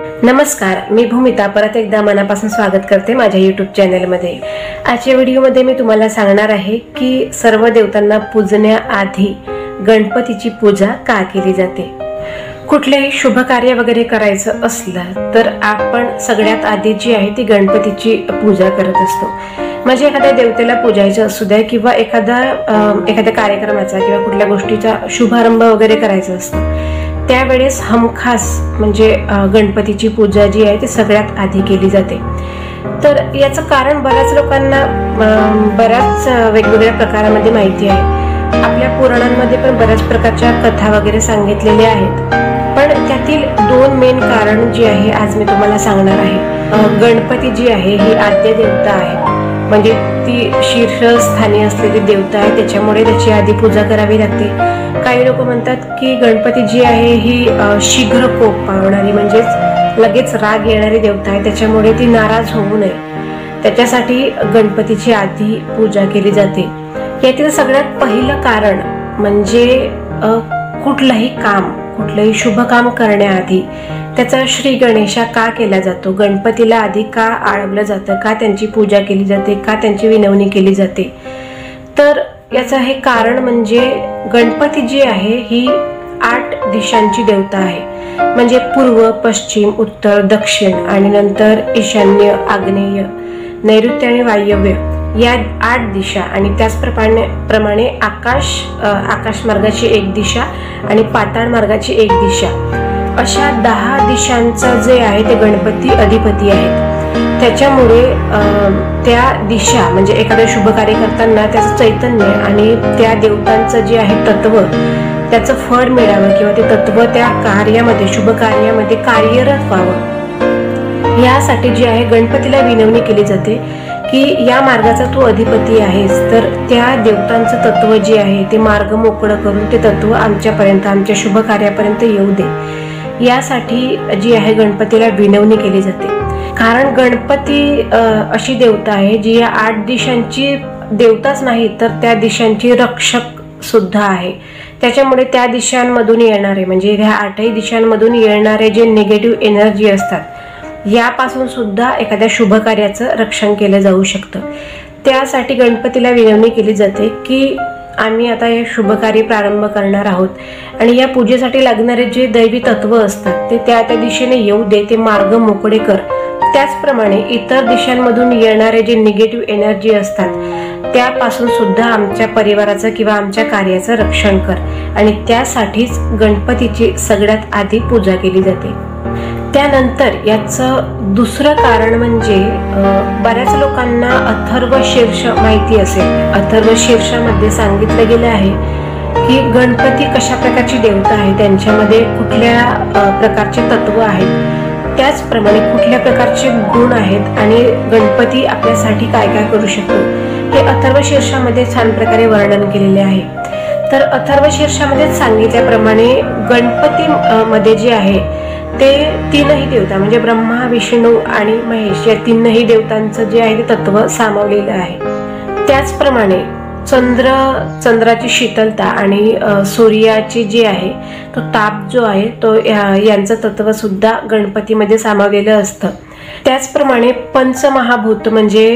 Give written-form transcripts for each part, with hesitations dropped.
नमस्कार, मी भूमिता परत एकदा मनापासून स्वागत करते माझ्या YouTube चॅनलमध्ये। आजच्या व्हिडिओमध्ये मी तुम्हाला सांगणार आहे की सर्व देवतांना पूजण्याआधी गणपतीची पूजा का केली जाते। कुठलेही शुभ कार्य वगैरे करायचं असलं तर आपण सगळ्यात आधी जी आहे ती गणपतीची पूजा करत असतो। म्हणजे एखाद्या देवतेला पूजायचं असू द्या किंवा एखाद्या कार्यक्रमाचा किंवा कुठल्या गोष्टीचा शुभारंभ वगैरे करायचा असतो त्यावेळेस हमखास म्हणजे गणपतीची पूजा जी आहे ती सगळ्यात आधी केली जाते। तर याचं कारण बऱ्याच लोकांना बऱ्याच वेगवेगळ्या प्रकारामध्ये माहिती आहे। आपल्या पुराणांमध्ये पण बऱ्याच प्रकारच्या कथा वगैरे सांगितलेल्या आहेत, पण त्यातील दोन मेन कारण जी आहे आज मी तुम्हाला सांगणार आहे। गणपती जी आहे ही आद्य देवता आहे, म्हणजे ती शीर्षस्थानी असलेली देवता आहे, त्याच्यामुळे त्याची आधी पूजा करावी लागते। काही लोक म्हणतात की गणपती जी आहे ही शीघ्र कोप पावणारी म्हणजेच लगेच राग येणारी देवता आहे, त्याच्यामुळे ती नाराज होऊ नये त्याच्यासाठी गणपतीची आधी पूजा केली जाते। यातील सगळ्यात पहिलं कारण म्हणजे कुठलंही शुभ काम करण्याआधी त्याचा श्री गणेशा का केला जातो, गणपतीला आधी का आळवलं जातं, का त्यांची पूजा केली जाते, का त्यांची विनवणी केली जाते। तर याचं हे कारण म्हणजे गणपती जी आहे ही 8 दिशांची देवता आहे, म्हणजे पूर्व, पश्चिम, उत्तर, दक्षिण आणि नंतर ईशान्य, आग्नेय, नैऋत्य आणि वायव्य या 8 दिशा आणि त्याचप्रमाणे आकाश मार्गाची एक दिशा आणि पाताळ मार्गाची एक दिशा अशा 10 दिशांचा जे आहे ते गणपती अधिपती आहेत। त्याच्यामुळे त्या दिशा म्हणजे एखादं शुभ कार्य करताना त्याचं चैतन्य आणि त्या देवतांचं जे आहे तत्व त्याचं फळ मिळावं किंवा ते तत्व त्या कार्यामध्ये शुभ कार्यामध्ये कार्यरत व्हावं यासाठी जी आहे गणपतीला विनवणी केली जाते की या मार्गाचा तू अधिपती आहेस, तर त्या देवतांचं तत्व जे आहे ते मार्ग मोकळं करून ते तत्व आमच्यापर्यंत आमच्या शुभ कार्यापर्यंत येऊ दे यासाठी जी आहे गणपतीला विनवणी केली जाते। कारण गणपती अशी देवता आहे जी या 8 दिशांची देवताच नाही तर त्या दिशांची रक्षक सुद्धा आहे। त्याच्यामुळे त्या दिशांमधून येणारे म्हणजे ह्या 8ही दिशांमधून येणारे जे निगेटिव्ह एनर्जी असतात यापासून सुद्धा एखाद्या शुभ कार्याचं रक्षण केलं जाऊ शकतं। त्यासाठी गणपतीला विनवणी केली जाते की आम्ही आता हे शुभ कार्य प्रारंभ करणार आहोत आणि या पूजेसाठी लागणारे जे दैवी तत्व असतात ते त्या दिशेने येऊ दे, ते मार्ग मोकळे कर। त्याचप्रमाणे इतर दिशांमधून येणारे जे निगेटिव्ह एनर्जी असतात त्यापासून सुद्धा आमच्या परिवाराचं किंवा आमच्या कार्याचं रक्षण कर आणि त्यासाठीच गणपतीची सगळ्यात आधी पूजा केली जाते। त्यानंतर याचं दुसरं कारण म्हणजे बऱ्याच लोकांना अथर्वशीर्ष माहिती असेल। अथर्वशीर्षामध्ये सांगितलं गेलं आहे की गणपती कशा प्रकारची देवता आहे, त्यांच्यामध्ये कुठल्या प्रकारचे तत्व आहेत, त्याचप्रमाणे कुठल्या प्रकारचे गुण आहेत आणि गणपती आपल्यासाठी काय काय करू शकतो हे अथर्वशीर्षामध्ये छान प्रकारे वर्णन केलेले आहे। तर अथर्वशीर्षामध्ये सांगितल्याप्रमाणे गणपती मध्ये जे आहे ते 3ही देवता म्हणजे ब्रह्मा, विष्णू आणि महेश या 3ही देवतांचं जे आहे ते तत्व सामावलेलं आहे। त्याचप्रमाणे चंद्राची शीतलता आणि सूर्याची जी आहे तो ताप जो आहे तो यांचं तत्व सुद्धा गणपतीमध्ये सामावलेलं असतं। त्याचप्रमाणे पंचमहाभूत म्हणजे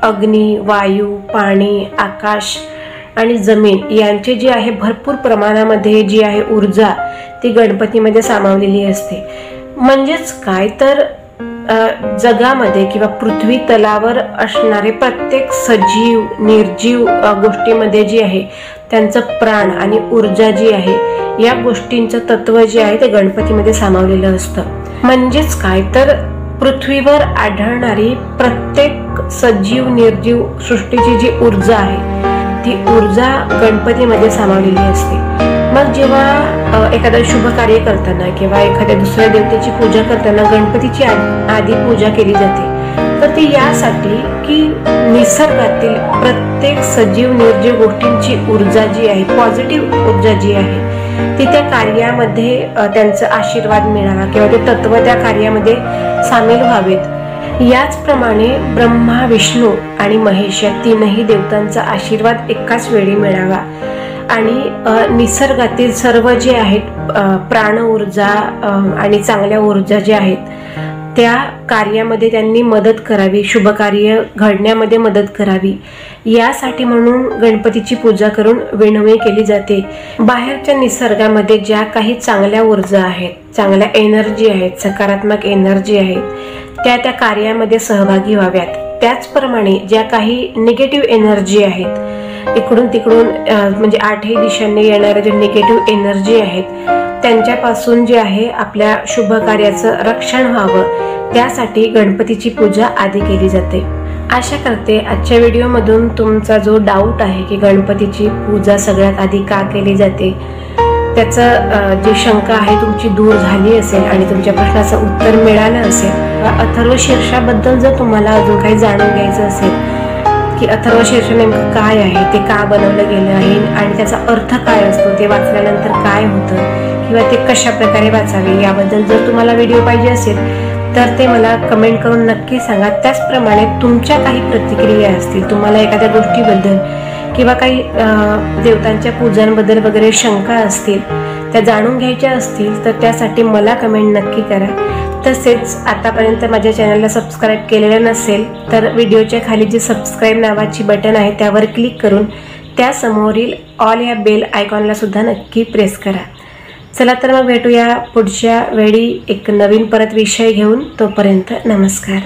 अग्नी, वायू, पाणी, आकाश आणि जमीन यांचे जे आहे भरपूर प्रमाणामध्ये जी आहे ऊर्जा ती गणपतीमध्ये सामावलेली असते। म्हणजेच काय तर जगामध्ये किंवा पृथ्वी तलावर असणारे प्रत्येक सजीव निर्जीव गोष्टीमध्ये जी आहे त्यांचं प्राण आणि ऊर्जा जी आहे या गोष्टींचं तत्व जे आहे ते गणपतीमध्ये सामावलेलं असतं। म्हणजेच काय तर पृथ्वीवर आढळणारी प्रत्येक सजीव निर्जीव सृष्टीची जी ऊर्जा आहे ती ऊर्जा गणपतीमध्ये सामावलेली असते। मग जेव्हा एखादं शुभ कार्य करताना किंवा एखाद्या दुसऱ्या देवतेची पूजा करताना गणपतीची आधी पूजा केली जाते तर ती यासाठी की निसर्गातील प्रत्येक सजीव निर्जीव गोष्टींची ऊर्जा जी आहे पॉझिटिव्ह ऊर्जा जी आहे ती त्या कार्यामध्ये त्यांचा आशीर्वाद मिळावा किंवा ते तत्व त्या कार्यामध्ये सामील व्हावेत। याचप्रमाणे ब्रह्मा, विष्णू आणि महेश या 3ही देवतांचा आशीर्वाद एकाच वेळी मिळावा आणि निसर्गातील सर्व जे आहेत प्राण ऊर्जा आणि चांगल्या ऊर्जा ज्या आहेत त्या कार्यामध्ये त्यांनी मदत करावी, शुभ कार्य घडण्यामध्ये मदत करावी, यासाठी म्हणून गणपतीची पूजा करून विनवणी केली जाते। बाहेरच्या निसर्गामध्ये ज्या काही चांगल्या ऊर्जा आहेत, चांगल्या एनर्जी आहेत, सकारात्मक एनर्जी आहेत, त्या कार्यामध्ये सहभागी व्हाव्यात। त्याचप्रमाणे ज्या काही निगेटिव्ह एनर्जी आहेत, इकडून तिकडून म्हणजे आठही दिशांनी येणाऱ्या ज्या निगेटिव्ह एनर्जी आहेत त्यांच्यापासून जे आहे आपल्या शुभ कार्याचं रक्षण व्हावं, त्यासाठी गणपतीची पूजा आधी केली जाते। आशा करते आजच्या व्हिडिओमधून तुमचा जो डाऊट आहे की गणपतीची पूजा सगळ्यात आधी का केली जाते त्याचं जी शंका आहे तुमची दूर झाली असेल आणि तुमच्या प्रश्नाचं उत्तर मिळालं असेल। अथर्व शीर्षाबद्दल जर तुम्हाला अजून काही जाणून घ्यायचं असेल की अथर्व शीर्ष नेमकं काय आहे, ते का बनवलं गेलं आहे आणि त्याचा अर्थ काय असतो, ते वाचल्यानंतर काय होतं किंवा ते कशा प्रकारे वाचावे, याबद्दल जर तुम्हाला व्हिडिओ पाहिजे असेल तर ते मला कमेंट करून नक्की सांगा। त्याचप्रमाणे तुमच्या काही प्रतिक्रिया असतील, तुम्हाला एखाद्या गोष्टीबद्दल किंवा काही देवतांच्या पूजांबद्दल वगैरे शंका असतील, त्या जाणून घ्यायच्या असतील तर त्यासाठी मला कमेंट नक्की करा। तसेच आतापर्यंत माझ्या चॅनलला सबस्क्राईब केलेलं नसेल तर व्हिडिओच्या खाली जे सबस्क्राईब नावाची बटन आहे त्यावर क्लिक करून त्या समोरील ऑल या बेल आयकॉनला सुद्धा नक्की प्रेस करा। चला तर मग भेटूया पुढच्या वेळी एक नवीन परत विषय घेऊन। तोपर्यंत नमस्कार।